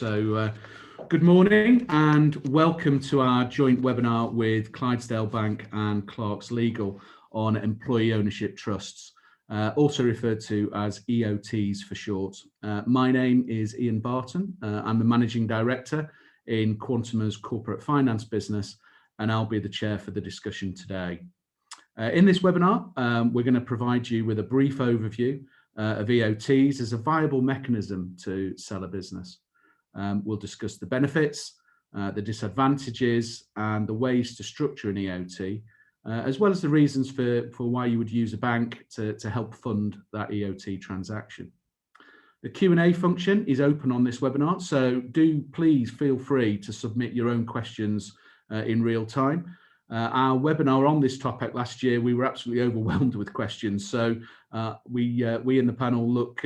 Good morning and welcome to our joint webinar with Clydesdale Bank and Clarkslegal on employee ownership trusts, also referred to as EOTs for short. My name is Ian Barton. I'm the Managing Director in Quantima's corporate finance business, and I'll be the chair for the discussion today. In this webinar, we're going to provide you with a brief overview of EOTs as a viable mechanism to sell a business. We'll discuss the benefits, the disadvantages, and the ways to structure an EOT, as well as the reasons for why you would use a bank to help fund that EOT transaction. The Q&A function is open on this webinar, so do please feel free to submit your own questions in real time. Our webinar on this topic last year, we were absolutely overwhelmed with questions, so we in the panel look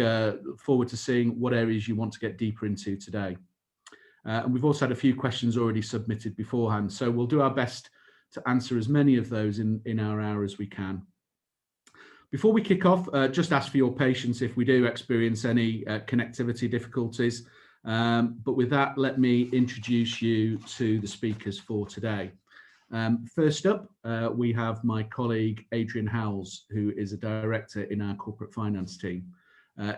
forward to seeing what areas you want to get deeper into today. And we've also had a few questions already submitted beforehand, so we'll do our best to answer as many of those in our hour as we can. Before we kick off, just ask for your patience if we do experience any connectivity difficulties. But with that, let me introduce you to the speakers for today. First up, we have my colleague Adrian Howells, who is a director in our corporate finance team.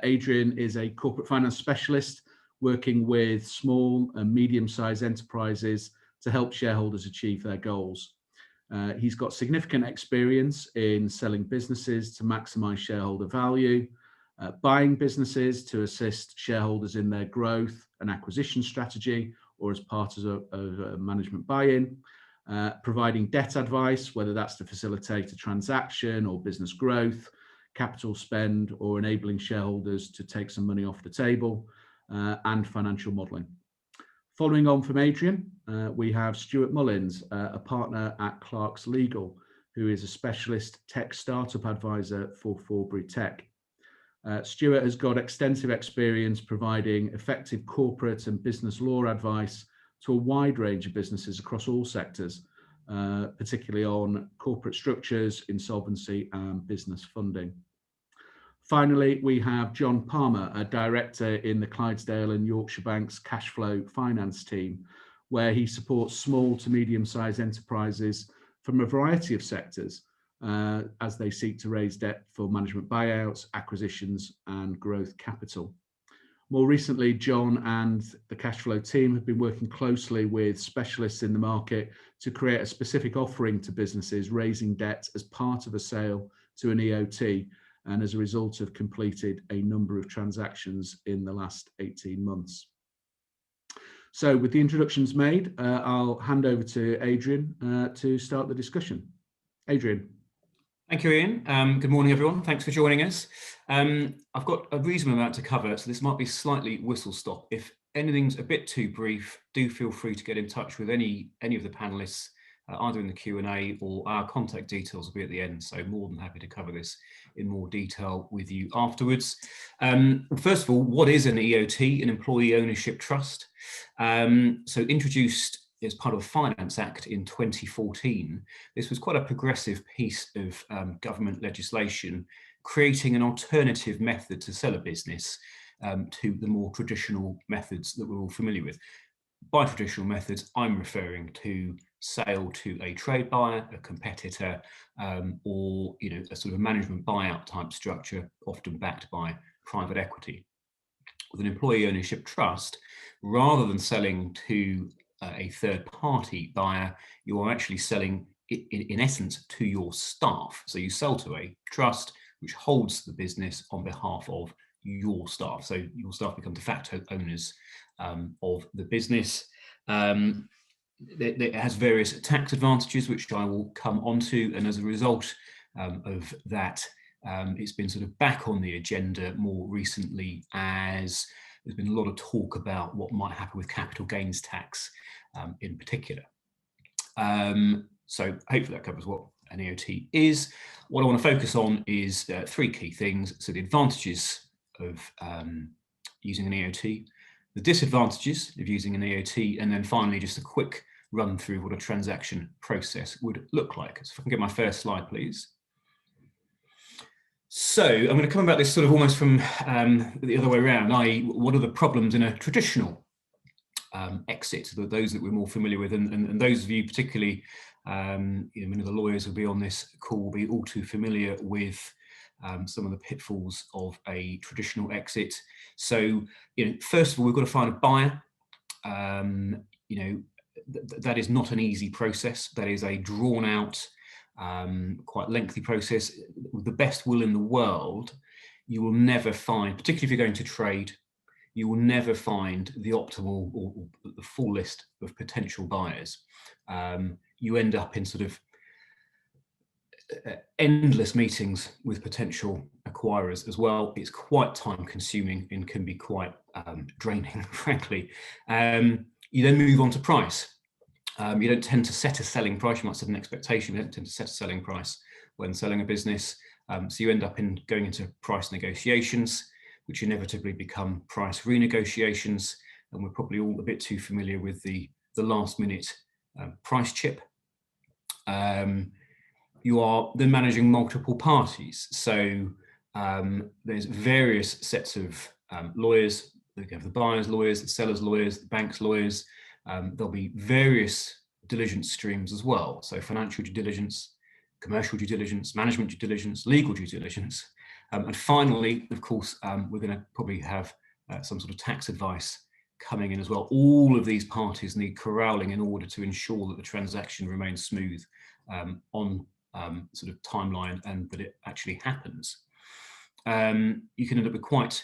Adrian is a corporate finance specialist working with small and medium-sized enterprises to help shareholders achieve their goals. He's got significant experience in selling businesses to maximize shareholder value, buying businesses to assist shareholders in their growth and acquisition strategy, or as part of a management buy-in, providing debt advice, whether that's to facilitate a transaction or business growth, capital spend, or enabling shareholders to take some money off the table, and financial modelling. Following on from Adrian, we have Stuart Mullins, a partner at Clarkslegal, who is a specialist tech startup advisor for Forbury Tech. Stuart has got extensive experience providing effective corporate and business law advice to a wide range of businesses across all sectors, particularly on corporate structures, insolvency, and business funding. Finally, we have John Palmer, a director in the Clydesdale and Yorkshire Bank's cash flow finance team, where he supports small to medium-sized enterprises from a variety of sectors as they seek to raise debt for management buyouts, acquisitions, and growth capital. More recently, John and the cash flow team have been working closely with specialists in the market to create a specific offering to businesses raising debt as part of a sale to an EOT, and as a result have completed a number of transactions in the last 18 months. So with the introductions made, I'll hand over to Adrian to start the discussion. Adrian. Thank you, Ian. Good morning, everyone. Thanks for joining us. I've got a reasonable amount to cover, so this might be slightly whistle-stop. If anything's a bit too brief, do feel free to get in touch with any of the panelists, either in the Q&A or our contact details will be at the end, so more than happy to cover this in more detail with you afterwards. First of all, what is an EOT, an Employee Ownership Trust? So introduced as part of the Finance Act in 2014, this was quite a progressive piece of government legislation, creating an alternative method to sell a business to the more traditional methods that we're all familiar with. By traditional methods, I'm referring to sale to a trade buyer, a competitor, or a sort of management buyout type structure, often backed by private equity. With an employee ownership trust, rather than selling to a third-party buyer, you are actually selling, in essence, to your staff. So you sell to a trust which holds the business on behalf of your staff. So your staff become de facto owners of the business. It has various tax advantages, which I will come onto, and as a result of that, it's been sort of back on the agenda more recently, as there's been a lot of talk about what might happen with capital gains tax in particular. So hopefully that covers what an EOT is. What I want to focus on is three key things. So the advantages of using an EOT, the disadvantages of using an EOT, and then finally just a quick run through what a transaction process would look like. So if I can get my first slide, please. So I'm going to come about this sort of almost from the other way around, i.e. what are the problems in a traditional exit, those that we're more familiar with, and those of you particularly, many of the lawyers will be on this call, will be all too familiar with some of the pitfalls of a traditional exit. So, first of all, we've got to find a buyer. That is not an easy process. That is a drawn out, quite lengthy process. With the best will in the world, you will never find, particularly if you're going to trade, you will never find the optimal or the full list of potential buyers. You end up in sort of endless meetings with potential acquirers as well. It's quite time consuming and can be quite draining, frankly. You then move on to price. You don't tend to set a selling price. You might set an expectation. You don't tend to set a selling price when selling a business. So you end up going into price negotiations, which inevitably become price renegotiations. And we're probably all a bit too familiar with the last minute price chip. You are then managing multiple parties. So there's various sets of lawyers. We have the buyer's lawyers, the seller's lawyers, the bank's lawyers. There'll be various diligence streams as well. So financial due diligence, commercial due diligence, management due diligence, legal due diligence. And finally, of course, we're going to probably have some sort of tax advice coming in as well. All of these parties need corralling in order to ensure that the transaction remains smooth on sort of timeline and that it actually happens. You can end up with quite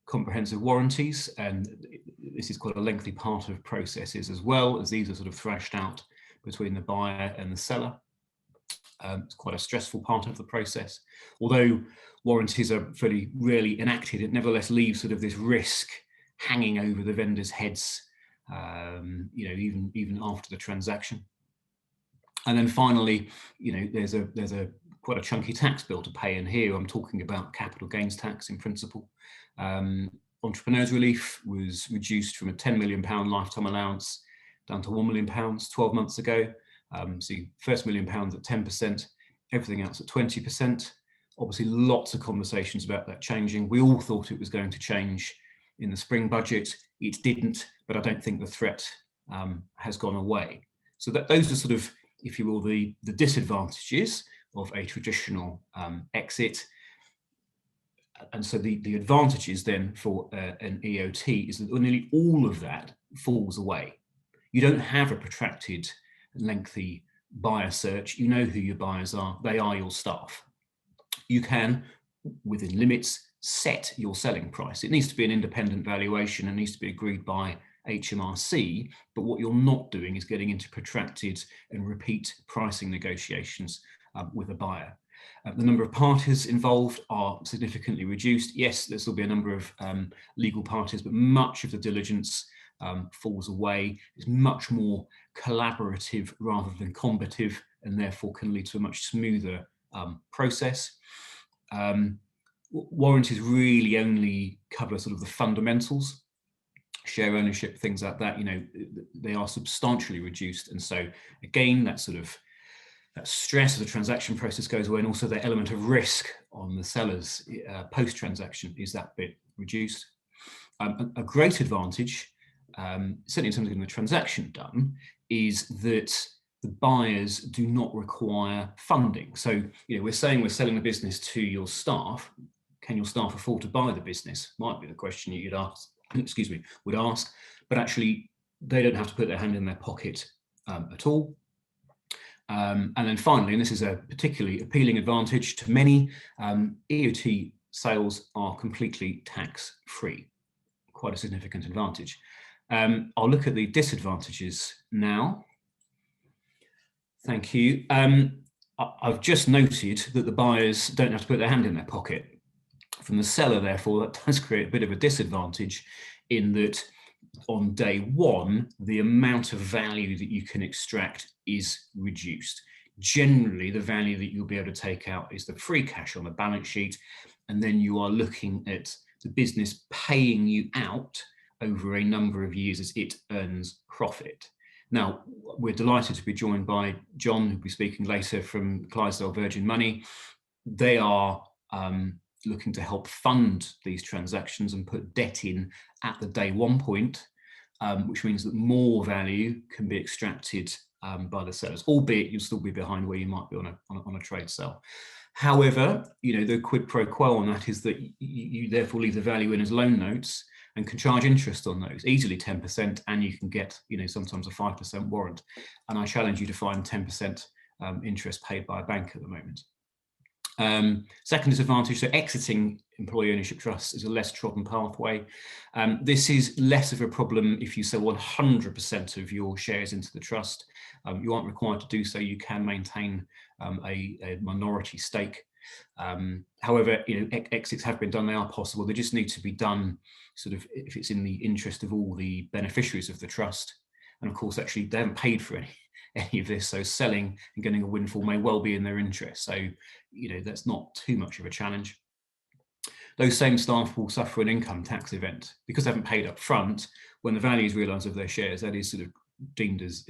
comprehensive warranties, and this is quite a lengthy part of processes as well, as these are sort of thrashed out between the buyer and the seller. It's quite a stressful part of the process. Although warranties are fairly rarely enacted, it nevertheless leaves sort of this risk hanging over the vendors' heads, even after the transaction. And then finally, there's a quite a chunky tax bill to pay. And here I'm talking about capital gains tax in principle. Entrepreneurs relief was reduced from a £10 million lifetime allowance down to £1 million 12 months ago. So first £1 million at 10%, everything else at 20%. Obviously, lots of conversations about that changing. We all thought it was going to change in the spring budget. It didn't, but I don't think the threat has gone away. So those are sort of, if you will, the disadvantages of a traditional exit. And so the advantages then for an EOT is that nearly all of that falls away. You don't have a protracted, lengthy buyer search. You know who your buyers are. They are your staff. You can, within limits, set your selling price. It needs to be an independent valuation and needs to be agreed by HMRC, but what you're not doing is getting into protracted and repeat pricing negotiations with a buyer. The number of parties involved are significantly reduced. Yes, there will be a number of legal parties, but much of the diligence falls away. It's much more collaborative rather than combative, and therefore can lead to a much smoother process. Warranties really only cover sort of the fundamentals, share ownership, things like that. They are substantially reduced, and so again, that stress of the transaction process goes away, and also the element of risk on the sellers post-transaction is that bit reduced. A great advantage, certainly in terms of getting the transaction done, is that the buyers do not require funding. So, we're saying we're selling the business to your staff. Can your staff afford to buy the business? Might be the question you'd ask. Would ask, but actually they don't have to put their hand in their pocket at all. And then finally, and this is a particularly appealing advantage to many, EOT sales are completely tax-free. Quite a significant advantage. I'll look at the disadvantages now. Thank you. I've just noted that the buyers don't have to put their hand in their pocket. From the seller, therefore, that does create a bit of a disadvantage in that on day one, the amount of value that you can extract is reduced. Generally, the value that you'll be able to take out is the free cash on the balance sheet, and then you are looking at the business paying you out over a number of years as it earns profit. Now, we're delighted to be joined by John, who'll be speaking later, from Clydesdale Virgin Money. They are looking to help fund these transactions and put debt in at the day one point. which means that more value can be extracted by the sellers, albeit you'll still be behind where you might be on a trade sale. However, the quid pro quo on that is that you therefore leave the value in as loan notes and can charge interest on those, easily 10%, and you can get sometimes a 5% warrant. And I challenge you to find 10% interest paid by a bank at the moment. Second disadvantage, so exiting employee ownership trusts is a less trodden pathway. This is less of a problem if you sell 100% of your shares into the trust. You aren't required to do so. You can maintain a minority stake. However, exits have been done. They are possible. They just need to be done sort of if it's in the interest of all the beneficiaries of the trust. And of course, actually, they haven't paid for any of this, so selling and getting a windfall may well be in their interest. So, that's not too much of a challenge. Those same staff will suffer an income tax event because they haven't paid up front. When the value is realised of their shares, that is sort of deemed as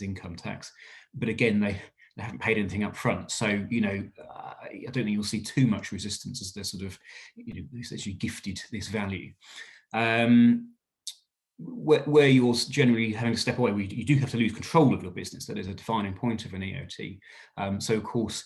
income tax. But again, they haven't paid anything up front. So, I don't think you'll see too much resistance as they're sort of, essentially gifted this value. Where you're generally having to step away, you do have to lose control of your business. That is a defining point of an EOT. So of course,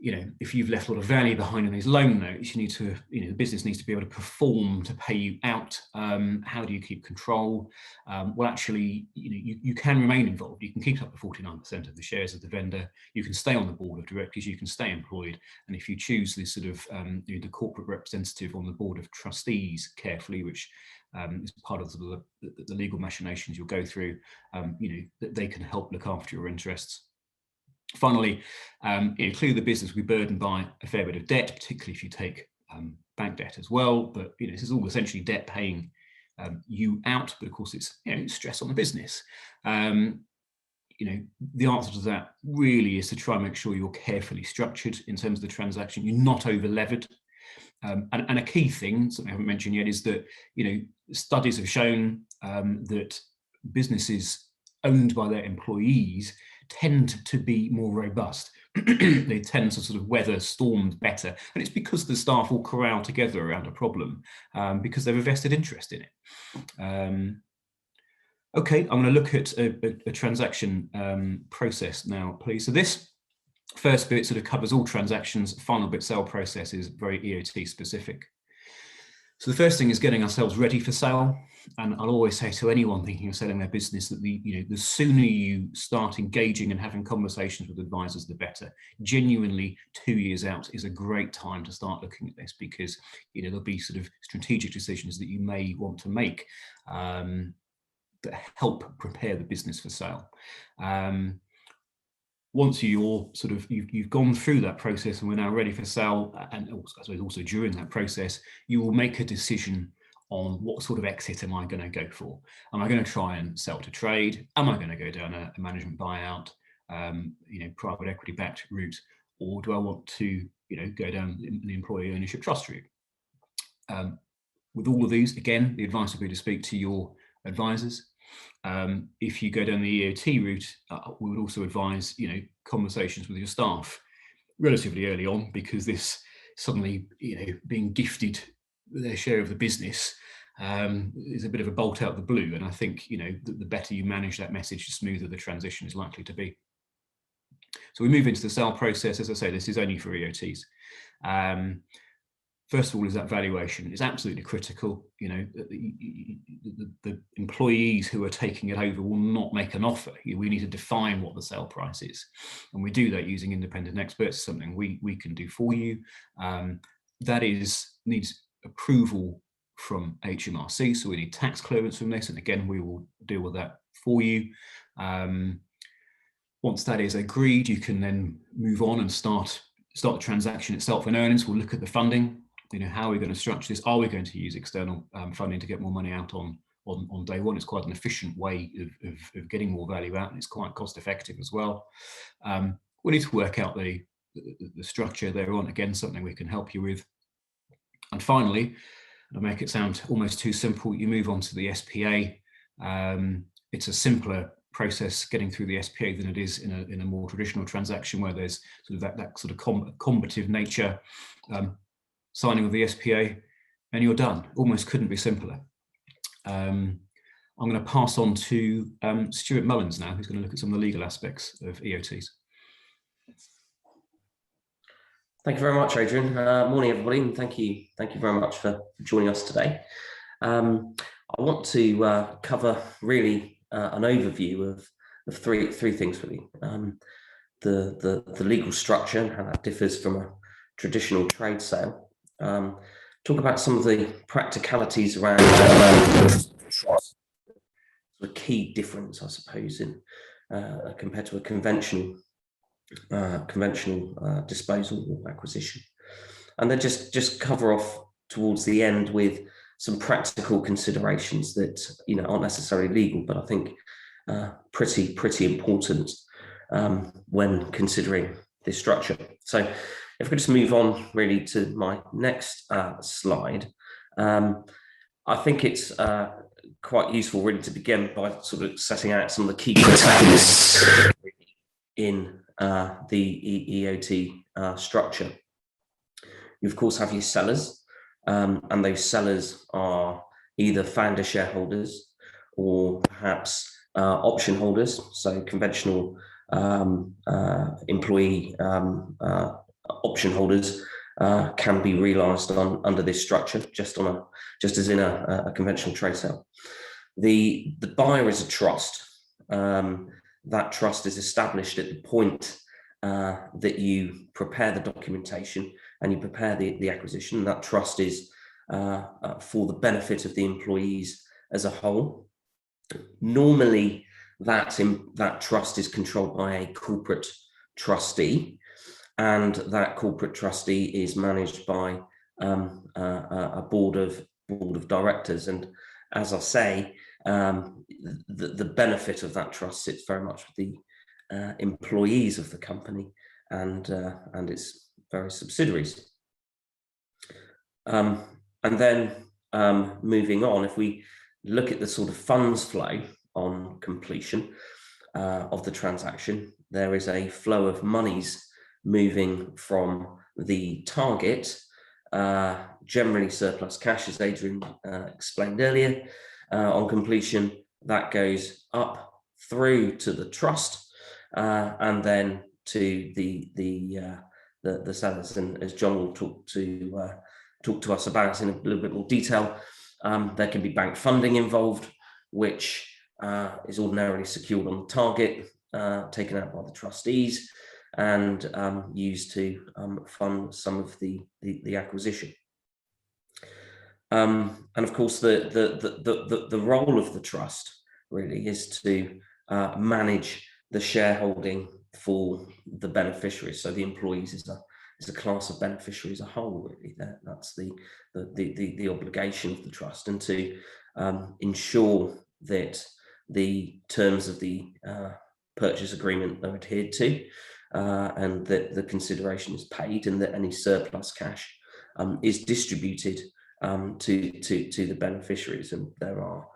if you've left a lot of value behind in these loan notes, you need to, the business needs to be able to perform to pay you out. How do you keep control? Well, actually, you can remain involved. You can keep up to 49% of the shares of the vendor. You can stay on the board of directors. You can stay employed. And if you choose this sort of the corporate representative on the board of trustees carefully, which is part of the legal machinations you'll go through, that they can help look after your interests. Finally, clearly the business will be burdened by a fair bit of debt, particularly if you take bank debt as well. But this is all essentially debt paying you out. But of course, it's stress on the business. The answer to that really is to try and make sure you're carefully structured in terms of the transaction. You're not over levered. And a key thing, something I haven't mentioned yet, is that studies have shown that businesses owned by their employees tend to be more robust. They tend to sort of weather storms better, and it's because the staff all corral together around a problem because they've a vested interest in it. Okay, I'm going to look at a transaction process now, please. So this first bit sort of covers all transactions. Final bit, sale process, is very EOT specific. So the first thing is getting ourselves ready for sale. And I'll always say to anyone thinking of selling their business that the sooner you start engaging and having conversations with advisors, the better. Genuinely, 2 years out is a great time to start looking at this, because there'll be sort of strategic decisions that you may want to make that help prepare the business for sale. Once you've gone through that process and we're now ready for sale, and also during that process, you will make a decision on what sort of exit am I going to go for. Am I going to try and sell to trade? Am I going to go down a management buyout, private equity backed route, or do I want to go down the employee ownership trust route? With all of these, again, the advice would be to speak to your advisors. If you go down the EOT route, we would also advise conversations with your staff relatively early on, because this suddenly being gifted their share of the business is a bit of a bolt out of the blue. And I think the better you manage that message, the smoother the transition is likely to be. So we move into the sale process. As I say, this is only for EOTs. First of all, is that valuation is absolutely critical. The employees who are taking it over will not make an offer. We need to define what the sale price is, and we do that using independent experts. Something we can do for you. That needs approval from HMRC, so we need tax clearance from this, and again, we will deal with that for you. Once that is agreed, you can then move on and start the transaction itself. In earnings, we'll look at the funding. How are we going to structure this? Are we going to use external funding to get more money out on day one? It's quite an efficient way of getting more value out, and it's quite cost effective as well. We need to work out the structure thereon. Again, something we can help you with. And finally, to make it sound almost too simple, you move on to the SPA. It's a simpler process getting through the SPA than it is in a more traditional transaction, where there's sort of that sort of combative nature. Signing of the SPA, and you're done. Almost couldn't be simpler. I'm I'm going to pass on to Stuart Mullins now, who's going to look at some of the legal aspects of EOTs. Thank you very much, Adrian. Morning, everybody, and thank you very much for joining us today. I want to cover really an overview of three things really. The legal structure and how that differs from a traditional trade sale. Talk about some of the practicalities around trust. The key difference, I suppose, in compared to a conventional disposal or acquisition, and then just cover off towards the end with some practical considerations that aren't necessarily legal, but I think pretty important when considering this structure. So if we could just move on really to my next slide, I think it's quite useful really to begin by sort of setting out some of the key protagonists in the EOT structure. You of course have your sellers, and those sellers are either founder shareholders or perhaps option holders, so conventional employee option holders can be realised under this structure, just as in a conventional trade sale. The buyer is a trust. That trust is established at the point that you prepare the documentation and you prepare the acquisition. That trust is for the benefit of the employees as a whole. Normally, that trust is controlled by a corporate trustee, and that corporate trustee is managed by a board of directors. And as I say, the benefit of that trust sits very much with the employees of the company and its various subsidiaries. And then moving on, if we look at the sort of funds flow on completion of the transaction, there is a flow of monies moving from the target, generally surplus cash, as Adrian explained earlier. On completion, that goes up through to the trust and then to the sellers. And as John will talk to us about in a little bit more detail, there can be bank funding involved, which is ordinarily secured on the target, taken out by the trustees, and used to fund some of the acquisition. And of course, the role of the trust really is to manage the shareholding for the beneficiaries. So the employees is a class of beneficiary as a whole. Really, that's the obligation of the trust, and to ensure that the terms of the purchase agreement are adhered to, and that the consideration is paid, and that any surplus cash is distributed to the beneficiaries. And there are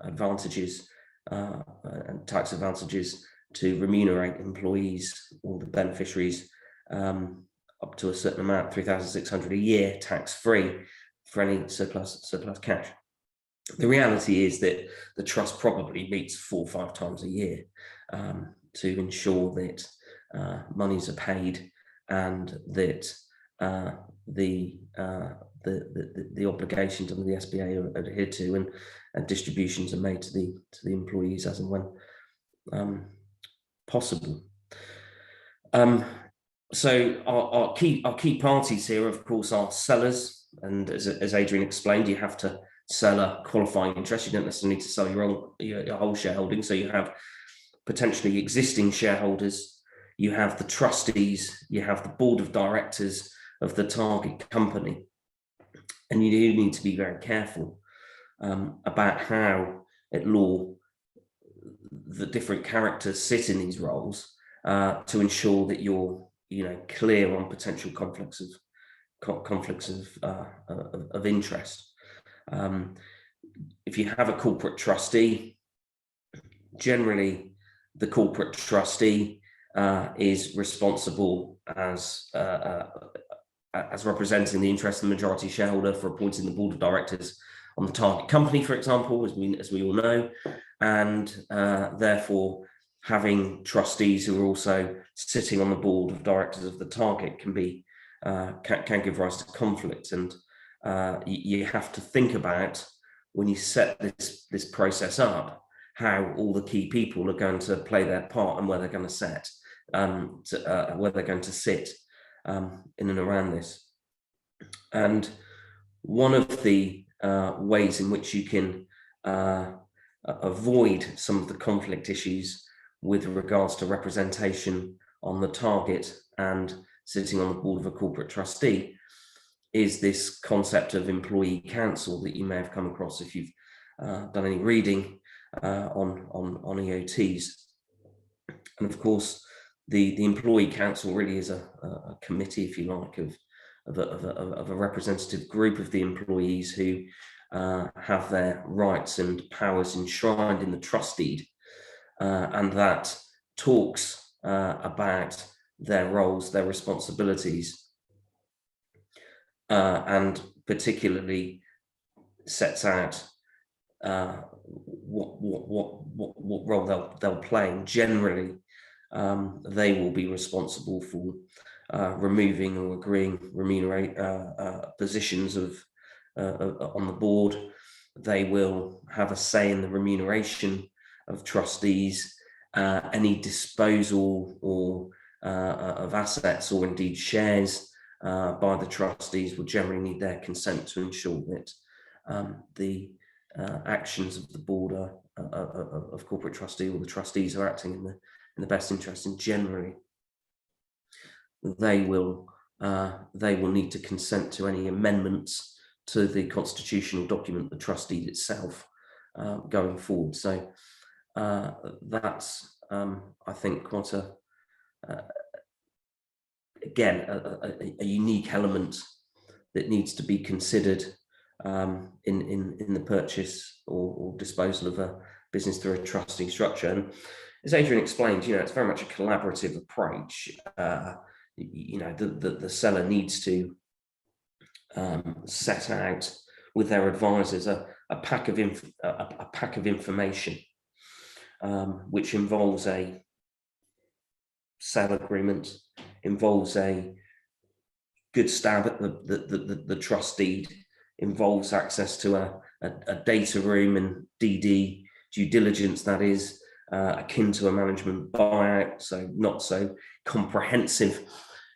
advantages and tax advantages to remunerate employees or the beneficiaries up to a certain amount, 3,600 a year, tax-free, for any surplus cash. The reality is that the trust probably meets 4 or 5 times a year to ensure that monies are paid and that the obligations under the SBA are adhered to, and distributions are made to the employees as and when possible. So our key parties here, of course, are sellers, and as Adrian explained, you have to sell a qualifying interest. You don't necessarily need to sell your whole shareholding. So you have potentially existing shareholders, you have the trustees, you have the board of directors of the target company, and you do need to be very careful about how at law the different characters sit in these roles to ensure that you're clear on potential conflicts of interest. If you have a corporate trustee, generally the corporate trustee is responsible as representing the interest of the majority shareholder for appointing the board of directors the target company, for example, as we all know, and therefore having trustees who are also sitting on the board of directors of the target can give rise to conflict. And you have to think about, when you set this process up, how all the key people are going to play their part and where they're going to where they're going to sit in and around this. And one of the ways in which you can avoid some of the conflict issues with regards to representation on the target and sitting on the board of a corporate trustee is this concept of employee council that you may have come across if you've done any reading on EOTs. And of course, the employee council really is a committee, if you like, of a representative group of the employees who have their rights and powers enshrined in the trust deed, and that talks about their roles, their responsibilities, and particularly sets out what role they'll play. And generally, they will be responsible for removing or agreeing positions on the board. They will have a say in the remuneration of trustees. Any disposal or of assets, or indeed shares, by the trustees will generally need their consent to ensure that the actions of the board of corporate trustee, or the trustees, are acting in the best interest. And generally, they will need to consent to any amendments to the constitutional document, the trust deed itself, going forward. So that's I think quite again a unique element that needs to be considered in the purchase or disposal of a business through a trustee structure. And as Adrian explained, it's very much a collaborative approach. The seller needs to set out with their advisors a pack of information, which involves a sale agreement, involves a good stab at the trust deed, involves access to a data room and DD due diligence that is akin to a management buyout, so not so comprehensive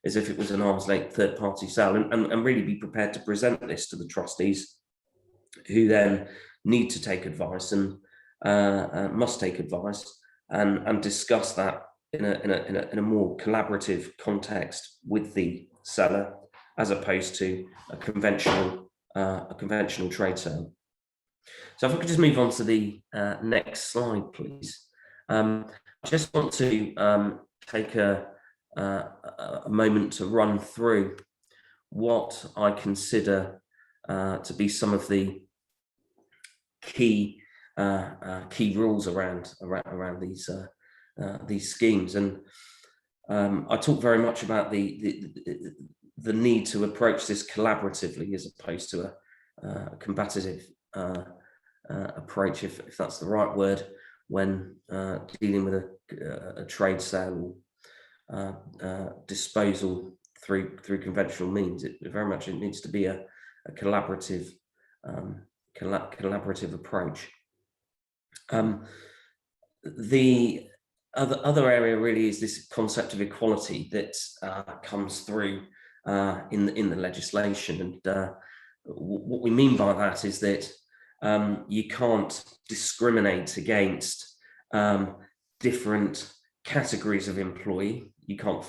as if it was an arm's length third-party sale, and really be prepared to present this to the trustees, who then need to take advice and must take advice and discuss that in a more collaborative context with the seller, as opposed to a conventional trade sale. So if I could just move on to the next slide, please. I just want to take a moment to run through what I consider to be some of the key rules around these schemes. And I talk very much about the need to approach this collaboratively, as opposed to a combative approach, if that's the right word, when dealing with a trade sale or disposal through conventional means. It needs to be a collaborative approach. The other area really is this concept of equality that comes through in the legislation, and what we mean by that is that you can't discriminate against different categories of employee. You can't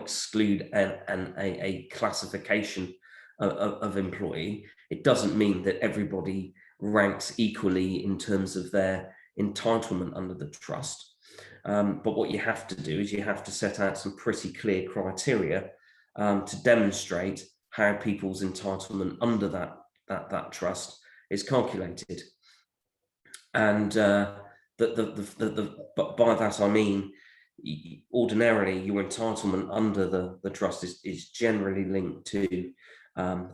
exclude a classification of employee. It doesn't mean that everybody ranks equally in terms of their entitlement under the trust. But what you have to do is you have to set out some pretty clear criteria to demonstrate how people's entitlement under that trust is calculated. And but by that I mean, ordinarily your entitlement under the trust is generally linked to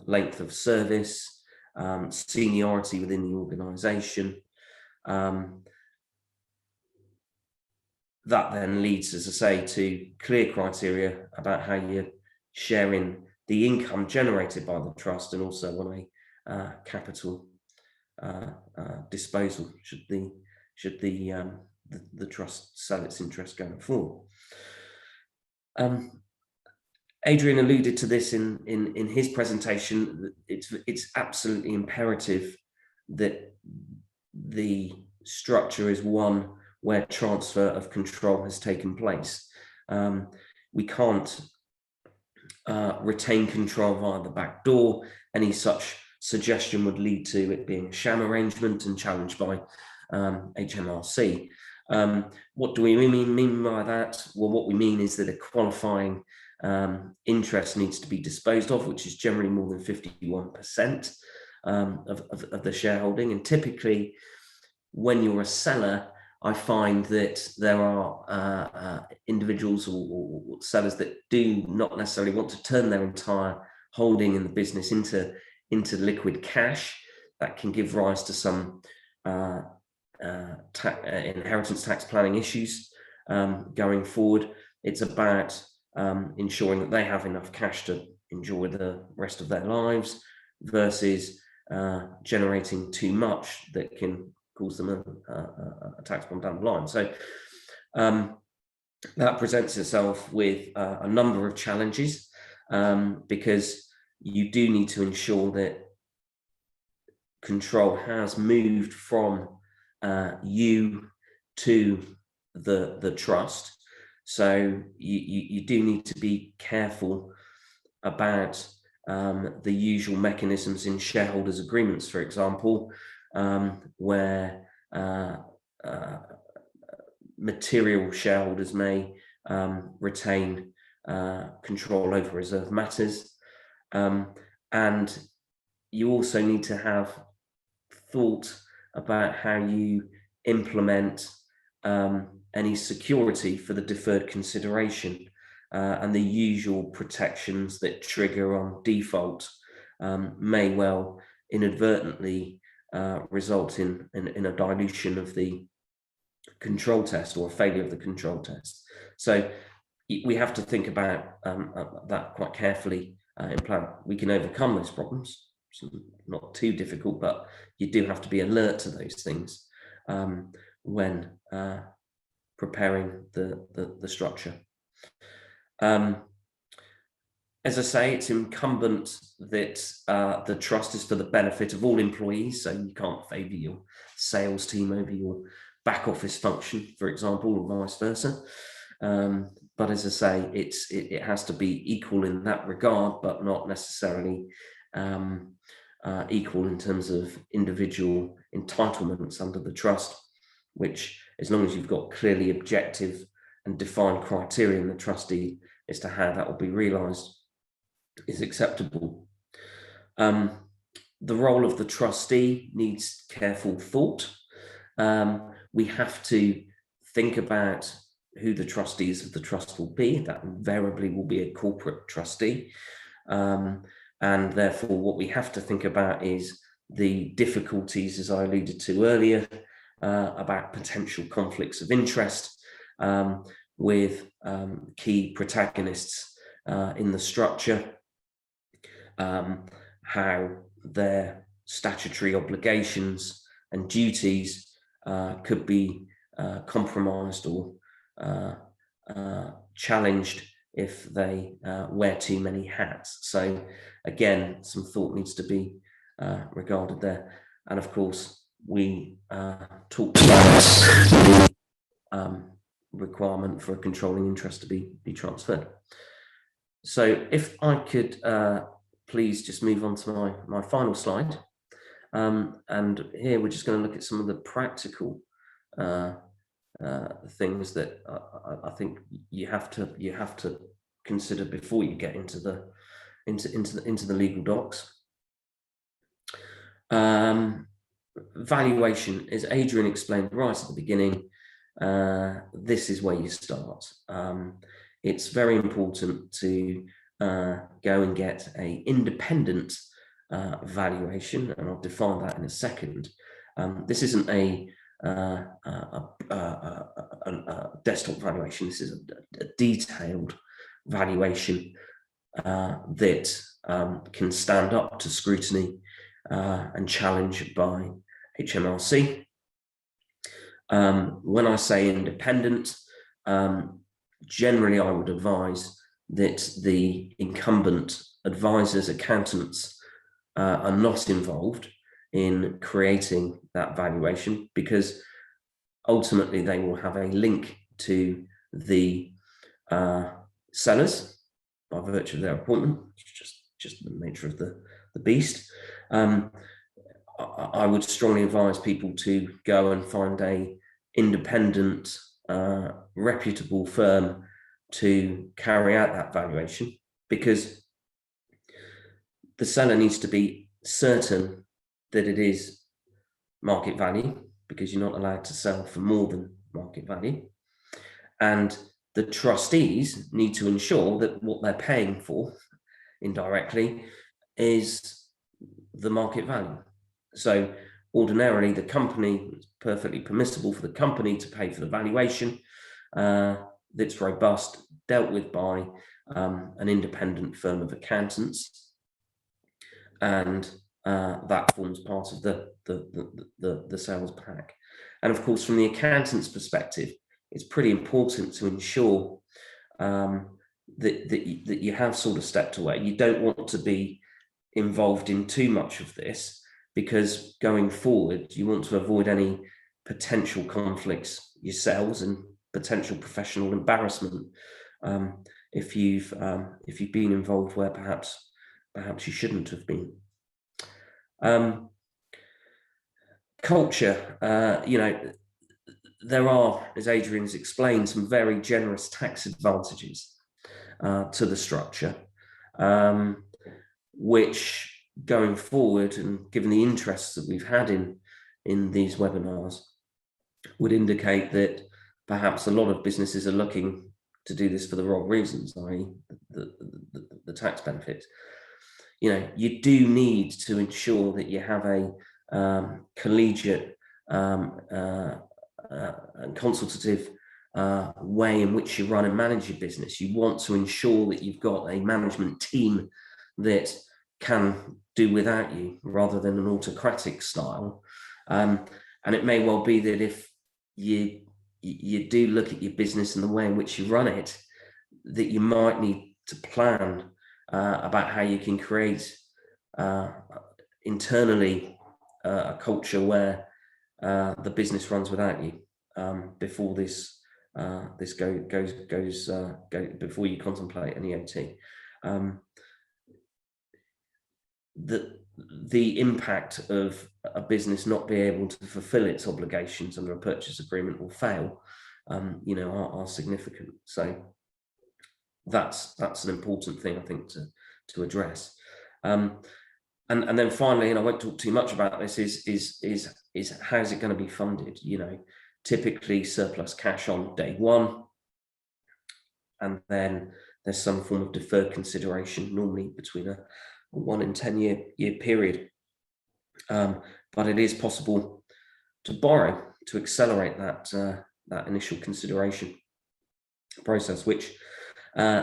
length of service, seniority within the organisation. That then leads, as I say, to clear criteria about how you're sharing the income generated by the trust, and also on a capital disposal should the trust sell its interest going forward. Adrian alluded to this in his presentation. It's absolutely imperative that the structure is one where transfer of control has taken place. We can't retain control via the back door. Any such suggestion would lead to it being a sham arrangement and challenged by HMRC. What do we mean by that? Well, what we mean is that a qualifying interest needs to be disposed of, which is generally more than 51% of the shareholding. And typically, when you're a seller, I find that there are individuals or sellers that do not necessarily want to turn their entire holding in the business into liquid cash. That can give rise to some inheritance tax planning issues going forward. It's about ensuring that they have enough cash to enjoy the rest of their lives versus generating too much that can cause them a tax bomb down the line. So that presents itself with a number of challenges because you do need to ensure that control has moved from you to the trust. So you do need to be careful about the usual mechanisms in shareholders' agreements, for example, where material shareholders may retain control over reserved matters. And you also need to have thought about how you implement any security for the deferred consideration and the usual protections that trigger on default may well inadvertently result in a dilution of the control test or a failure of the control test. So we have to think about that quite carefully in plan. We can overcome those problems. It's not too difficult, but you do have to be alert to those things when preparing the structure. As I say, it's incumbent that the trust is for the benefit of all employees, so you can't favour your sales team over your back office function, for example, or vice versa. But as I say, it has to be equal in that regard, but not necessarily equal in terms of individual entitlements under the trust, which, as long as you've got clearly objective and defined criteria in the trustee as to how that will be realised, is acceptable. The role of the trustee needs careful thought. We have to think about who the trustees of the trust will be. That invariably will be a corporate trustee. And therefore, what we have to think about is the difficulties, as I alluded to earlier, about potential conflicts of interest with key protagonists in the structure, how their statutory obligations and duties could be compromised or challenged if they wear too many hats. So again, some thought needs to be regarded there. And of course, we talked about the requirement for a controlling interest to be transferred. So if I could please just move on to my final slide. And here we're just going to look at some of the practical things that I think you have to consider before you get into the legal docs. Valuation, as Adrian explained right at the beginning, this is where you start. It's very important to go and get an independent valuation, and I'll define that in a second. This isn't a desktop valuation. This is a detailed valuation that can stand up to scrutiny and challenge by HMRC. When I say independent, generally I would advise that the incumbent advisors, accountants are not involved in creating that valuation, because ultimately they will have a link to the sellers by virtue of their appointment. It's just the nature of the beast. I would strongly advise people to go and find a independent, reputable firm to carry out that valuation, because the seller needs to be certain that it is market value, because you're not allowed to sell for more than market value. And the trustees need to ensure that what they're paying for indirectly is the market value. So ordinarily, the company, it's perfectly permissible for the company to pay for the valuation that's robust, dealt with by an independent firm of accountants, and that forms part of the sales pack. And of course, from the accountant's perspective, it's pretty important to ensure that you have sort of stepped away. You don't want to be involved in too much of this, because going forward, you want to avoid any potential conflicts yourselves and potential professional embarrassment if you've been involved where perhaps you shouldn't have been. Culture, there are, as Adrian's explained, some very generous tax advantages to the structure, which going forward, and given the interests that we've had in these webinars, would indicate that perhaps a lot of businesses are looking to do this for the wrong reasons, i.e. the tax benefits. You do need to ensure that you have a collegiate and consultative way in which you run and manage your business. You want to ensure that you've got a management team that can do without you, rather than an autocratic style. And it may well be that if you do look at your business and the way in which you run it, that you might need to plan about how you can create internally a culture where the business runs without you before this goes before you contemplate an EOT. The impact of a business not being able to fulfill its obligations under a purchase agreement or fail, are significant. So that's an important thing, I think, to address. And then finally, and I won't talk too much about this, is how's it going to be funded? Typically surplus cash on day one, and then there's some form of deferred consideration, normally between a 1 and 10 year period. But it is possible to borrow to accelerate that initial consideration process, which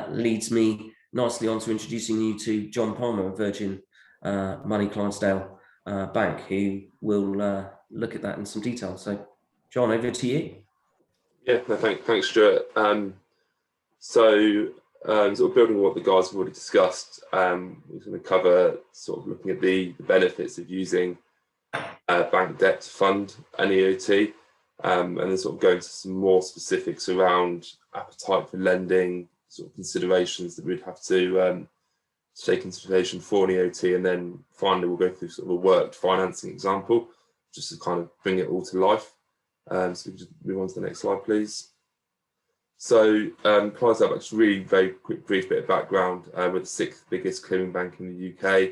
leads me nicely on to introducing you to John Palmer of Virgin Money Clydesdale Bank, who will look at that in some detail. So, John, over to you. Yeah, no, thanks, Stuart. So sort of building on what the guys have already discussed, we're going to cover sort of looking at the benefits of using bank debt to fund an EOT, and then sort of go into some more specifics around appetite for lending, sort of considerations that we'd have to take into consideration for an EOT, and then finally we'll go through sort of a worked financing example, just to kind of bring it all to life. So we can just move on to the next slide, please. So Clydesdale Bank, just really very quick, brief bit of background. We're the 6th biggest clearing bank in the UK.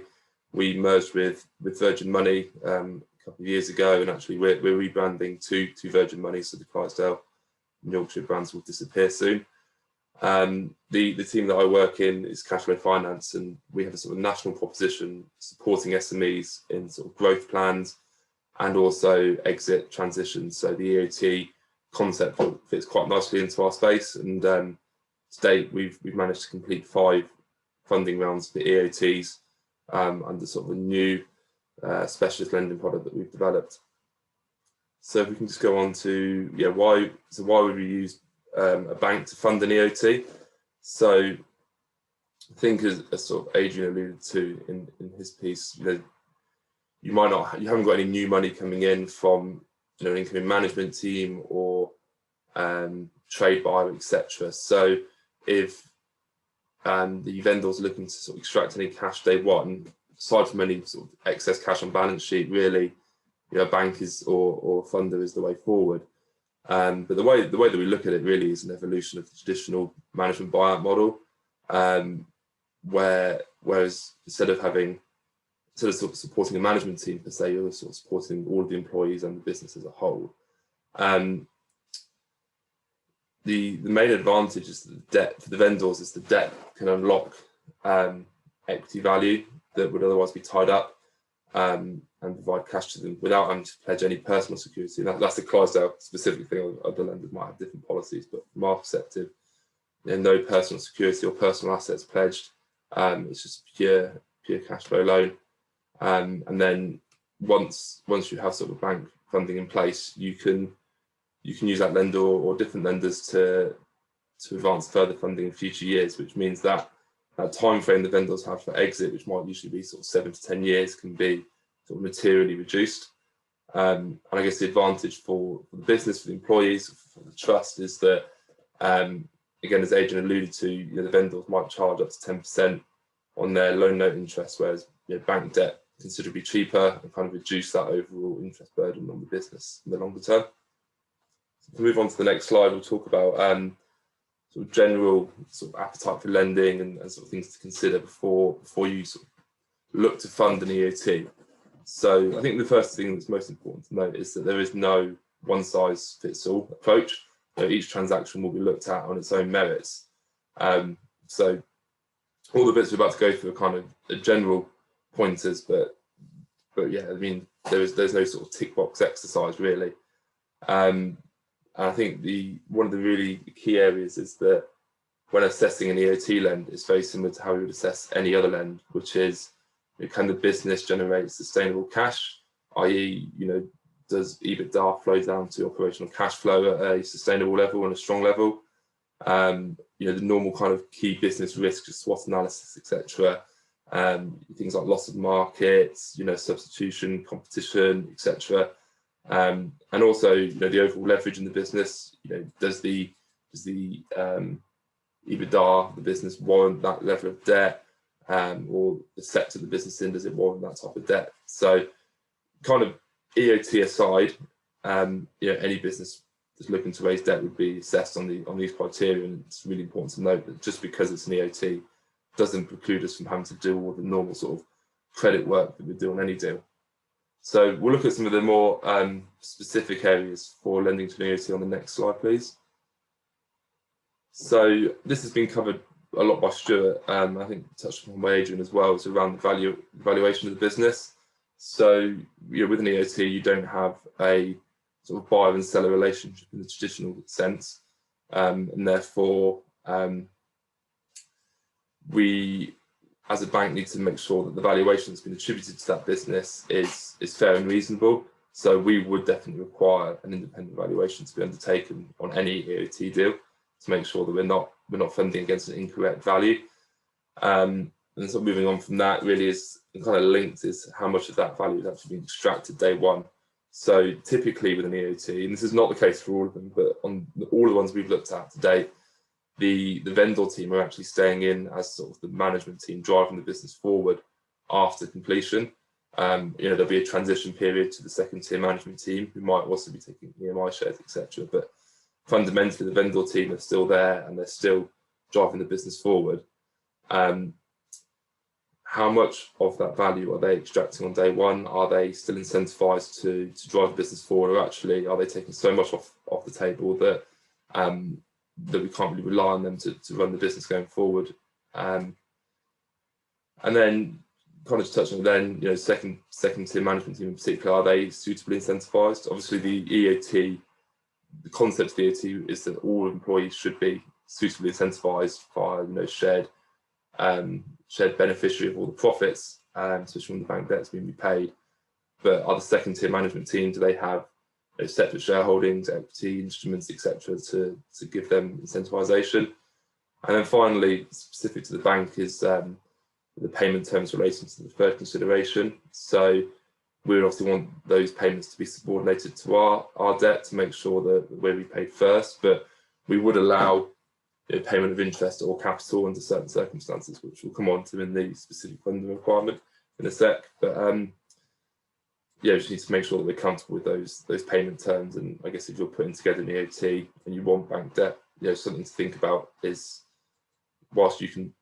We merged with Virgin Money a couple of years ago, and actually we're rebranding to Virgin Money, so the Clydesdale and Yorkshire brands will disappear soon. The team that I work in is cash flow finance, and we have a sort of national proposition supporting SMEs in sort of growth plans and also exit transitions. So the EOT concept fits quite nicely into our space, and to date we've managed to complete 5 funding rounds for EOTs under sort of a new specialist lending product that we've developed. So if we can just go on to why would we use a bank to fund an EOT? So I think as sort of Adrian alluded to in his piece, you haven't got any new money coming in from an incoming management team or trade buyer, etc. So if the vendor's looking to sort of extract any cash day one, aside from any sort of excess cash on balance sheet, really, a bank is or funder is the way forward. But the way that we look at it really is an evolution of the traditional management buyout model, whereas instead of sort of supporting a management team per se, you're sort of supporting all of the employees and the business as a whole. The main advantage is that the debt for the vendors is the debt can unlock equity value that would otherwise be tied up and provide cash to them without having to pledge any personal security. That's the Clydesdale specific thing. Other lenders might have different policies, but from our perspective, no personal security or personal assets pledged. It's just pure cash flow loan. And then once you have sort of bank funding in place, you can use that lender or different lenders to advance further funding in future years, which means that time frame the vendors have for exit, which might usually be sort of 7 to 10 years, can be sort of materially reduced. And I guess the advantage for the business, for the employees, for the trust is that, again, as Adrian alluded to, the vendors might charge up to 10% on their loan note interest, whereas bank debt considerably cheaper, and kind of reduce that overall interest burden on the business in the longer term. So if we move on to the next slide, we'll talk about sort of general sort of appetite for lending and sort of things to consider before you sort of look to fund an EOT. So I think the first thing that's most important to note is that there is no one size fits all approach. Each transaction will be looked at on its own merits. So all the bits we're about to go through are kind of the general pointers, but yeah, I mean, there's no sort of tick box exercise really. And I think one of the really key areas is that when assessing an EOT lend, it's very similar to how we would assess any other lend, which is, can the business generate sustainable cash, i.e., does EBITDA flow down to operational cash flow at a sustainable level and a strong level? The normal kind of key business risks, SWOT analysis, etc. Things like loss of markets, substitution, competition, etc. And also, the overall leverage in the business. Does the EBITDA, the business, warrant that level of debt, or the sector the business in, does it warrant that type of debt? So, kind of EOT aside, any business that's looking to raise debt would be assessed on these criteria, and it's really important to note that just because it's an EOT doesn't preclude us from having to do all the normal sort of credit work that we do on any deal. So we'll look at some of the more specific areas for lending to an EOT on the next slide, please. So this has been covered a lot by Stuart, I think touched upon by Adrian as well. It's around the valuation of the business. So with an EOT, you don't have a sort of buyer and seller relationship in the traditional sense, and therefore we, as a bank, need to make sure that the valuation that's been attributed to that business is fair and reasonable. So we would definitely require an independent valuation to be undertaken on any EOT deal to make sure that we're not funding against an incorrect value. And sort of moving on from that, really is kind of linked is how much of that value is actually being extracted day one. So typically with an EOT, and this is not the case for all of them, but on all the ones we've looked at to date, the vendor team are actually staying in as sort of the management team driving the business forward after completion. There'll be a transition period to the second tier management team who might also be taking EMI shares, etc. But fundamentally, the vendor team are still there and they're still driving the business forward. How much of that value are they extracting on day one? Are they still incentivized to drive the business forward, or actually are they taking so much off the table that that we can't really rely on them to run the business going forward. And then kind of touch on then, second tier management team in particular, are they suitably incentivized? Obviously the EOT, the concept of the EOT is that all employees should be suitably incentivized via, shared beneficiary of all the profits, especially when the bank debt's being repaid. But are the second tier management team, do they have separate shareholdings, equity instruments, etc., to give them incentivization? And then finally, specific to the bank, is the payment terms relating to the deferred consideration. So we would obviously want those payments to be subordinated to our debt to make sure that we're repaid first, but we would allow payment of interest or capital under certain circumstances, which we'll come on to in the specific funding requirement in a sec. But we just need to make sure that we're comfortable with those payment terms. And I guess if you're putting together an EOT and you want bank debt, something to think about is, whilst you can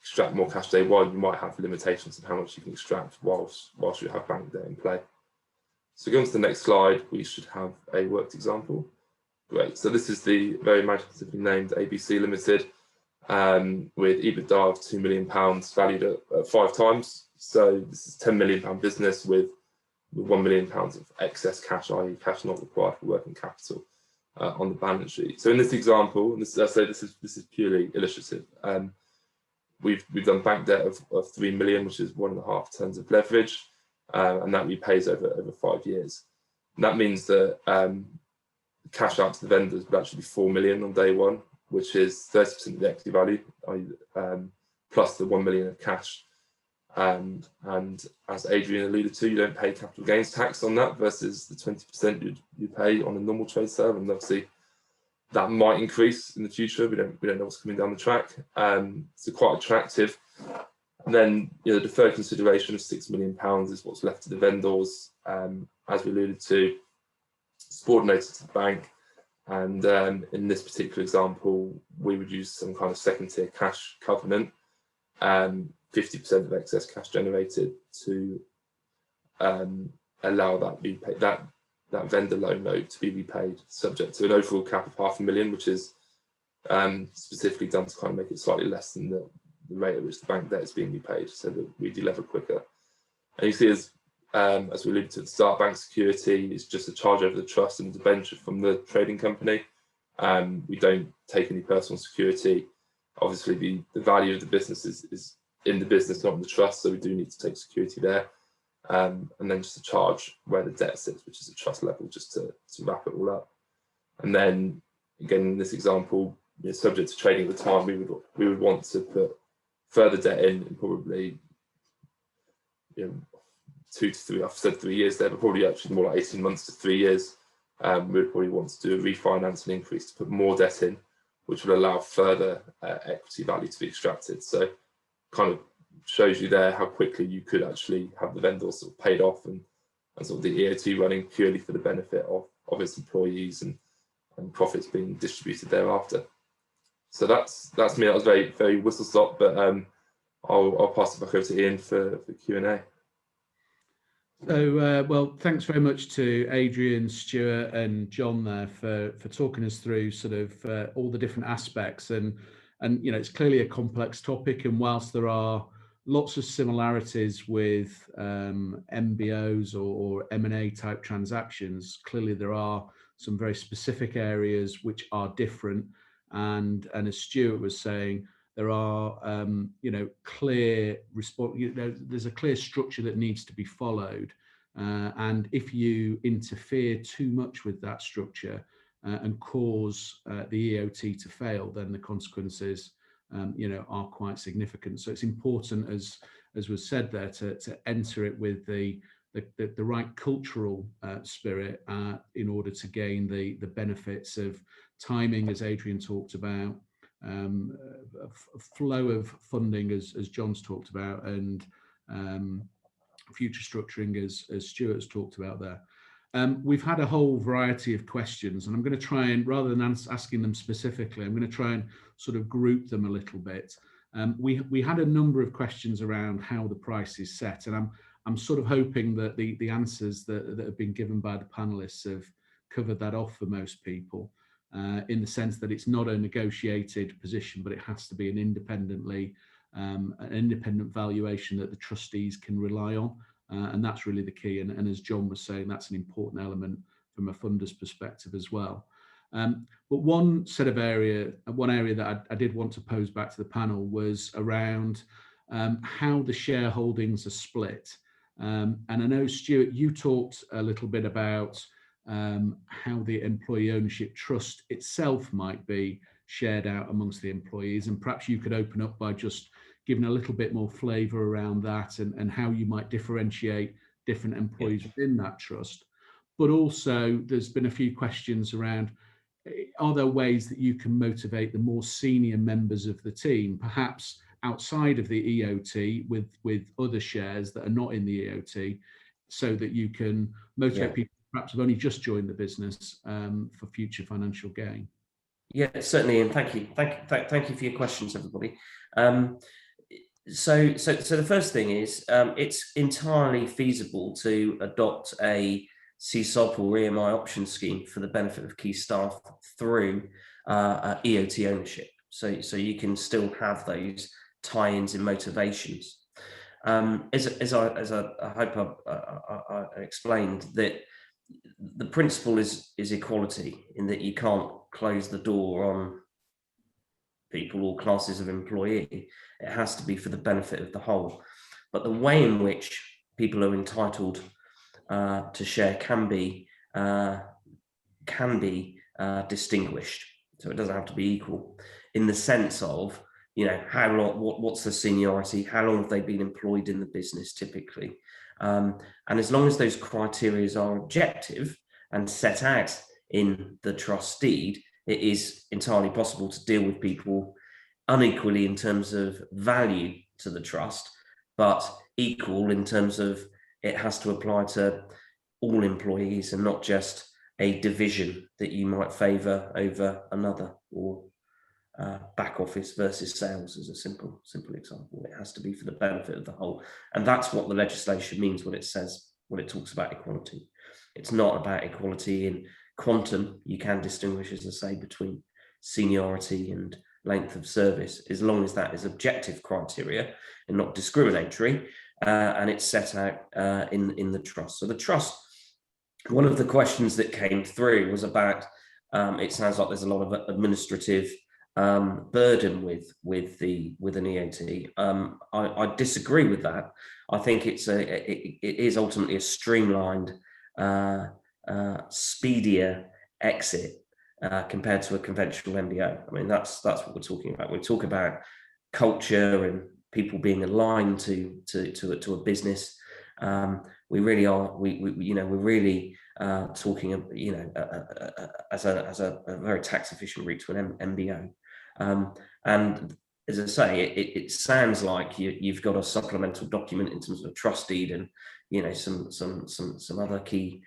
extract more cash day one, you might have limitations on how much you can extract whilst you have bank debt in play. So going to the next slide, we should have a worked example. Great. So this is the very imaginatively named ABC Limited, with EBITDA of £2 million valued at 5 times. So this is a £10 million business with £1 million of excess cash, i.e. cash not required for working capital on the balance sheet. So in this example, and this is purely illustrative, we've done bank debt of 3 million, which is 1.5 turns of leverage, and that repays over 5 years. And that means that cash out to the vendors would actually be 4 million on day one, which is 30% of the equity value, plus the 1 million of cash. And as Adrian alluded to, you don't pay capital gains tax on that versus the 20% you pay on a normal trade sale. And obviously that might increase in the future. We don't know what's coming down the track. So quite attractive. And then the deferred consideration of £6 million is what's left to the vendors, as we alluded to, subordinated to the bank. And in this particular example, we would use some kind of second tier cash covenant, 50% of excess cash generated, to allow that vendor loan note to be repaid, subject to an overall cap of £500,000, which is specifically done to kind of make it slightly less than the rate at which the bank debt is being repaid, so that we delever quicker. And you see, as we alluded to at the start, bank security is just a charge over the trust and debenture from the trading company. We don't take any personal security. Obviously, the value of the business is in the business, not in the trust, so we do need to take security there. And then just a charge where the debt sits, which is a trust level, just to wrap it all up. And then again, in this example, subject to trading at the time, we would want to put further debt in probably 2 to 3. I've said 3 years there, but probably actually more like 18 months to 3 years. We would probably want to do a refinance and increase to put more debt in, which would allow further equity value to be extracted. So kind of shows you there how quickly you could actually have the vendors sort of paid off and sort of the EOT running purely for the benefit of its employees and profits being distributed thereafter. So that's me. That was very, very whistle stop, but I'll pass it back over to Ian for Q&A. So, well, thanks very much to Adrian, Stuart and John there for talking us through sort of all the different aspects. And it's clearly a complex topic, and whilst there are lots of similarities with MBOs or M&A type transactions, clearly there are some very specific areas which are different. And as Stuart was saying, there are clear there's a clear structure that needs to be followed, and if you interfere too much with that structure and cause the EOT to fail, then the consequences are quite significant. So it's important, as was said there, to enter it with the right cultural spirit in order to gain the benefits of timing, as Adrian talked about, flow of funding, as John's talked about, and future structuring, as Stuart's talked about there. We've had a whole variety of questions, and I'm going to try and, rather than asking them specifically, I'm going to try and sort of group them a little bit. We had a number of questions around how the price is set, and I'm sort of hoping that the answers that have been given by the panelists have covered that off for most people. in the sense that it's not a negotiated position, but it has to be an independent valuation that the trustees can rely on. And that's really the key. And as John was saying, that's an important element from a funder's perspective as well. But one area that I did want to pose back to the panel was around how the shareholdings are split. And I know, Stuart, you talked a little bit about how the employee ownership trust itself might be shared out amongst the employees, and perhaps you could open up by just giving a little bit more flavour around that and how you might differentiate different employees within that trust. But also there's been a few questions around, are there ways that you can motivate the more senior members of the team, perhaps outside of the EOT with other shares that are not in the EOT, so that you can motivate people perhaps have only just joined the business for future financial gain? Yeah, certainly, and thank you for your questions, everybody. So the first thing is, it's entirely feasible to adopt a CSOP or EMI option scheme for the benefit of key staff through EOT ownership. So you can still have those tie-ins and motivations. As I hope I explained, that the principle is equality, in that you can't close the door on people or classes of employee. It has to be for the benefit of the whole. But the way in which people are entitled to share can be distinguished. So it doesn't have to be equal, in the sense of, how long, what's the seniority, how long have they been employed in the business typically, and as long as those criteria are objective and set out in the trust deed, it is entirely possible to deal with people unequally in terms of value to the trust, but equal in terms of it has to apply to all employees and not just a division that you might favour over another, or back office versus sales as a simple example. It has to be for the benefit of the whole, and that's what the legislation means when it says, when it talks about equality. It's not about equality in quantum. You can distinguish, as I say, between seniority and length of service, as long as that is objective criteria and not discriminatory, and it's set out in the trust. So the trust, one of the questions that came through was about, it sounds like there's a lot of administrative burden with an EOT. I disagree with that. I think it is ultimately a streamlined, speedier exit compared to a conventional MBO. I mean, that's what we're talking about. We talk about culture and people being aligned to a business. We really are. We're really talking, as a very tax efficient route to an MBO. And as I say, it sounds like you've got a supplemental document in terms of a trust deed and some other key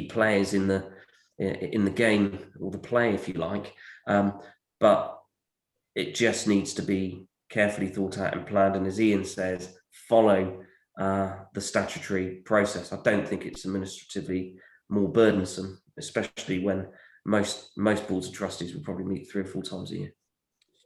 players in the game, or the play, if you like. But it just needs to be carefully thought out and planned, and as Ian says, follow the statutory process. I don't think it's administratively more burdensome, especially when most boards of trustees will probably meet 3 or 4 times a year.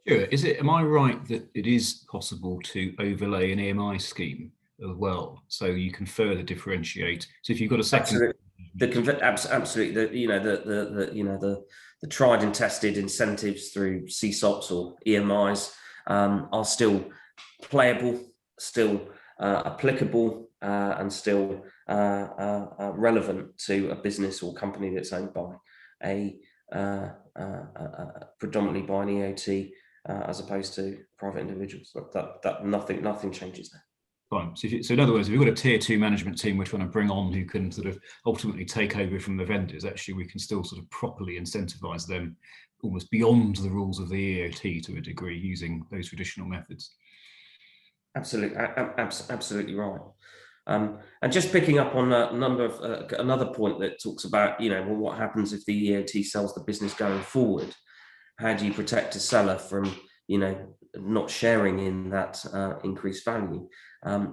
Sure. Am I right that it is possible to overlay an EMI scheme as well, so you can further differentiate? So if you've got a second, absolutely, the tried and tested incentives through CSOPs or EMIs are still playable, still applicable, and still relevant to a business or company that's owned by predominantly by an EOT, as opposed to private individuals. That nothing changes there. Fine. So in other words, if we've got a tier 2 management team we're trying to bring on who can sort of ultimately take over from the vendors, actually we can still sort of properly incentivize them almost beyond the rules of the EOT to a degree, using those traditional methods. Absolutely, absolutely right. And just picking up on another point that talks about, well, what happens if the EOT sells the business going forward? How do you protect a seller from, not sharing in that increased value?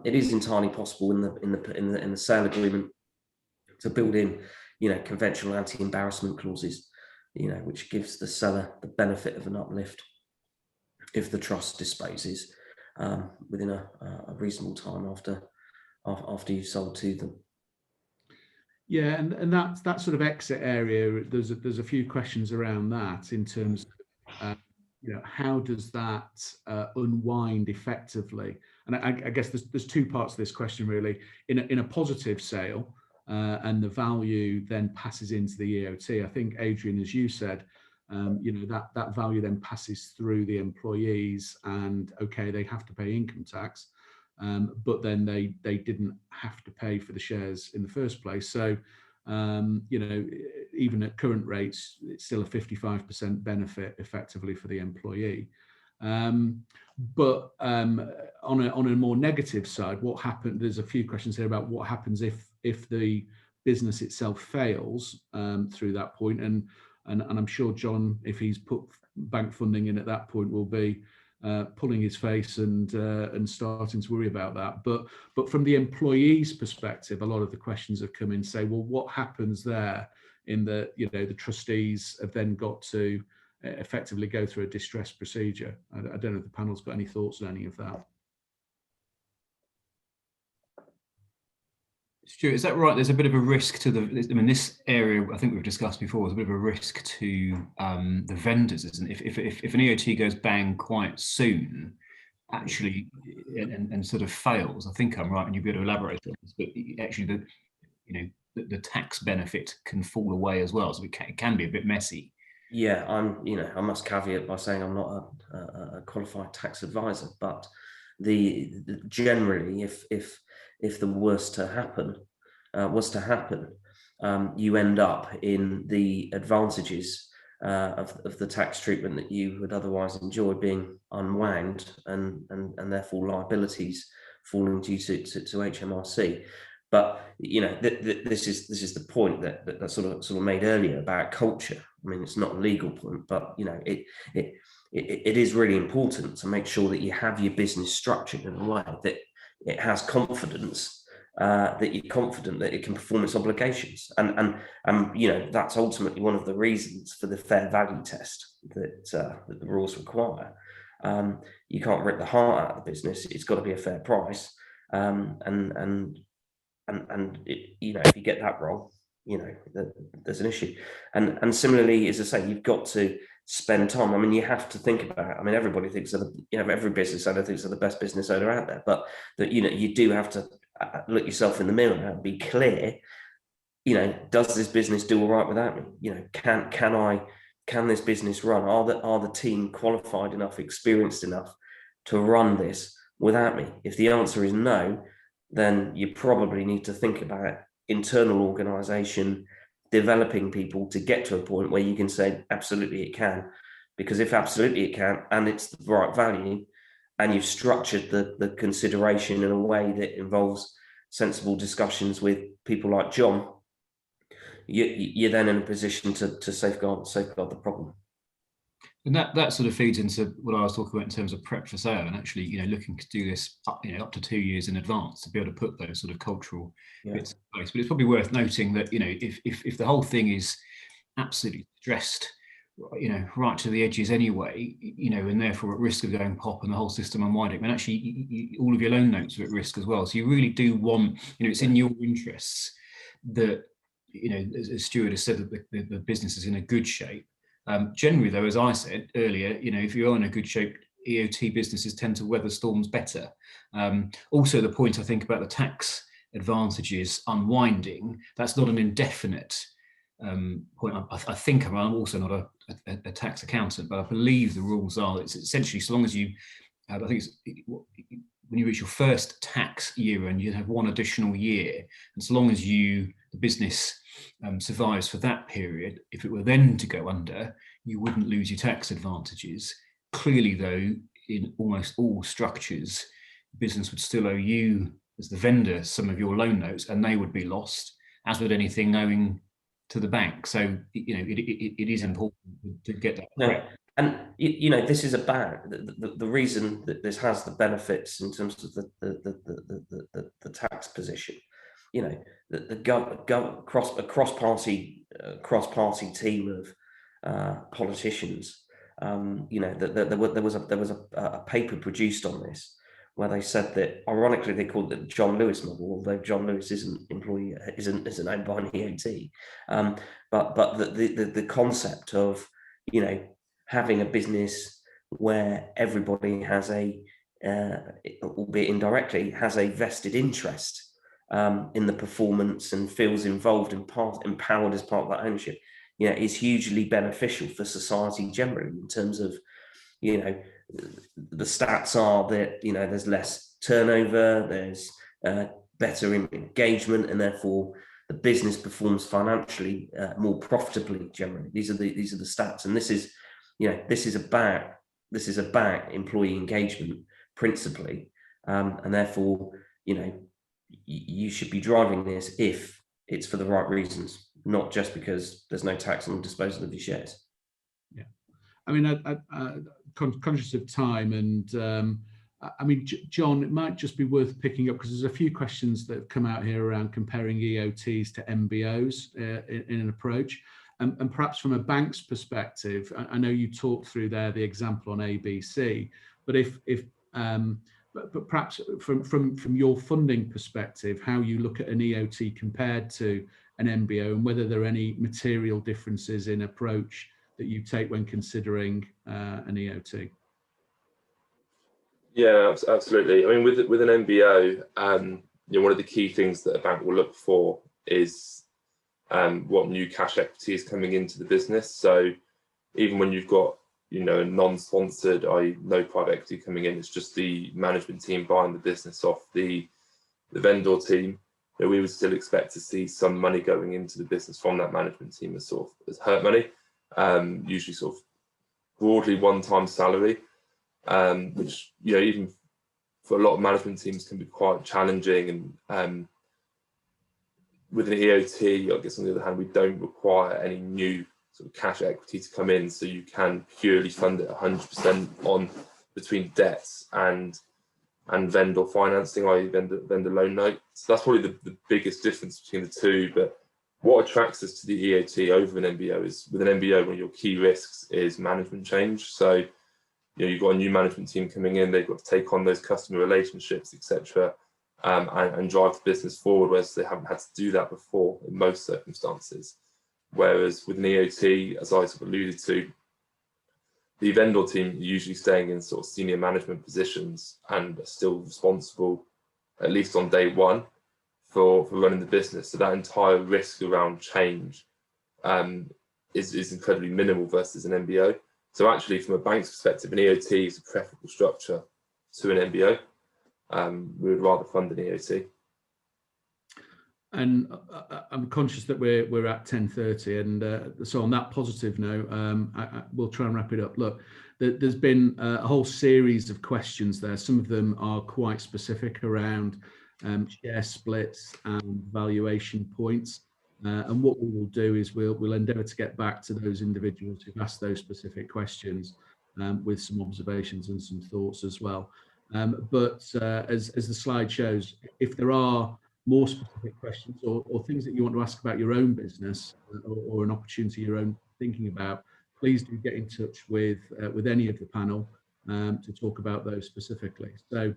It is entirely possible in the sale agreement to build in, conventional anti-embarrassment clauses, which gives the seller the benefit of an uplift if the trust disposes within a reasonable time after you've sold to them. Yeah, and that sort of exit area, there's a few questions around that in terms of how does that unwind effectively? And I guess there's two parts to this question really. In a positive sale, and the value then passes into the EOT. I think, Adrian, as you said, that value then passes through the employees, and okay, they have to pay income tax, but then they didn't have to pay for the shares in the first place. So, even at current rates, it's still a 55% benefit effectively for the employee. But on a more negative side, what happened? There's a few questions here about what happens if the business itself fails through that point, and I'm sure John, if he's put bank funding in at that point, will be pulling his face and starting to worry about that. But from the employee's perspective, a lot of the questions have come in say, well, what happens there in the trustees have then got to effectively go through a distress procedure. I don't know if the panel's got any thoughts on any of that. Stuart, is that right? There's a bit of a risk to this area I think we've discussed before is a bit of a risk to the vendors, isn't it? If an EOT goes bang quite soon, actually, and sort of fails, I think I'm right, and you'll be able to elaborate on this, but actually the tax benefit can fall away as well, so it can be a bit messy. Yeah, I must caveat by saying I'm not a qualified tax advisor, but generally, if the worst was to happen, you end up in the advantages of the tax treatment that you would otherwise enjoy being unwound, and therefore liabilities falling due to HMRC. But this is the point that sort of made earlier about culture. I mean, it's not a legal point, but it is really important to make sure that you have your business structured in a way that it has confidence, that you're confident that it can perform its obligations, and that's ultimately one of the reasons for the fair value test that the rules require. You can't rip the heart out of the business; it's got to be a fair price, and if you get that wrong, there's an issue. And similarly, as I say, you've got to spend time. I mean, you have to think about it. I mean, everybody thinks every business owner thinks they're the best business owner out there, but that you do have to look yourself in the mirror and be clear. Does this business do all right without me? Can this business run? Are the team qualified enough, experienced enough to run this without me? If the answer is no, then you probably need to think about internal organisation, developing people to get to a point where you can say, absolutely it can. Because if absolutely it can, and it's the right value, and you've structured the consideration in a way that involves sensible discussions with people like John, you're then in a position to safeguard the problem. And that sort of feeds into what I was talking about in terms of prep for sale, and actually, looking to do this up to 2 years in advance to be able to put those sort of cultural bits in place. But it's probably worth noting that if the whole thing is absolutely stressed, right to the edges anyway, and therefore at risk of going pop and the whole system unwinding, and actually all of your loan notes are at risk as well. So you really do want, it's in your interests that, as Stuart has said, that the business is in a good shape. Generally, though, as I said earlier, if you're in a good shape, EOT businesses tend to weather storms better. Also, the point I think about the tax advantages unwinding, that's not an indefinite point. I think I'm also not a tax accountant, but I believe the rules are it's essentially so long as you, I think it's when you reach your first tax year and you have one additional year, and so long as the business survives for that period, if it were then to go under, you wouldn't lose your tax advantages. Clearly, though, in almost all structures, business would still owe you, as the vendor, some of your loan notes, and they would be lost, as would anything owing to the bank. So, it is important to get that correct. And this is about the reason that this has the benefits in terms of the tax position. The cross-party team politicians. There was a paper produced on this where they said that, ironically, they called it the John Lewis model, although John Lewis isn't owned by an EOT. But the concept of having a business where everybody has albeit indirectly, has a vested interest in the performance and feels involved and empowered as part of that ownership, is hugely beneficial for society generally, in terms of, the stats are that, there's less turnover, there's better engagement, and therefore the business performs financially more profitably generally. These are the stats, and this is about employee engagement principally, and therefore, you should be driving this if it's for the right reasons, not just because there's no tax on the disposal of your shares. Yeah, I mean, conscious of time, and I mean, John, it might just be worth picking up, because there's a few questions that have come out here around comparing EOTs to MBOs in an approach, and perhaps from a bank's perspective. I know you talked through there the example on ABC, but but perhaps from your funding perspective, how you look at an EOT compared to an MBO, and whether there are any material differences in approach that you take when considering an EOT. Yeah, absolutely. I mean, with an MBO, one of the key things that a bank will look for is what new cash equity is coming into the business. So even when you've got a non-sponsored, i.e. no private equity coming in, it's just the management team buying the business off the vendor team, we would still expect to see some money going into the business from that management team as hurt money, usually sort of broadly one-time salary, which even for a lot of management teams can be quite challenging. And with an EOT, I guess on the other hand, we don't require any new sort of cash equity to come in, so you can purely fund it 100% on between debts and vendor financing, i.e. vendor loan note. So that's probably the biggest difference between the two. But what attracts us to the EOT over an MBO is, with an MBO, one of your key risks is management change. So you've got a new management team coming in, they've got to take on those customer relationships, etc., and drive the business forward, whereas they haven't had to do that before in most circumstances. Whereas with an EOT, as I sort of alluded to, the vendor team are usually staying in sort of senior management positions and are still responsible, at least on day one, for running the business. So that entire risk around change is incredibly minimal versus an MBO. So actually, from a bank's perspective, an EOT is a preferable structure to an MBO. We would rather fund an EOT. And I'm conscious that we're at 10:30, and so on that positive note, we'll try and wrap it up. Look, there's been a whole series of questions there. Some of them are quite specific around share splits and valuation points. And what we will do is we'll endeavour to get back to those individuals who've asked those specific questions with some observations and some thoughts as well. But as the slide shows, if there are more specific questions or things that you want to ask about your own business or an opportunity you're own thinking about, please do get in touch with any of the panel to talk about those specifically. So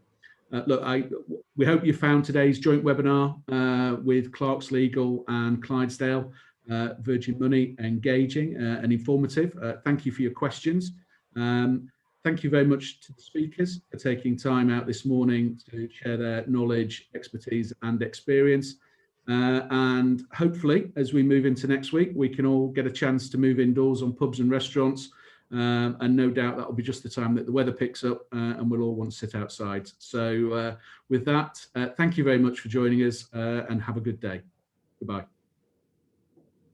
look, we hope you found today's joint webinar with Clarkslegal and Clydesdale Virgin Money engaging and informative. Thank you for your questions. Thank you very much to the speakers for taking time out this morning to share their knowledge, expertise and experience. And hopefully, as we move into next week, we can all get a chance to move indoors on pubs and restaurants. And no doubt that'll be just the time that the weather picks up and we'll all want to sit outside. So with that, thank you very much for joining us and have a good day. Goodbye.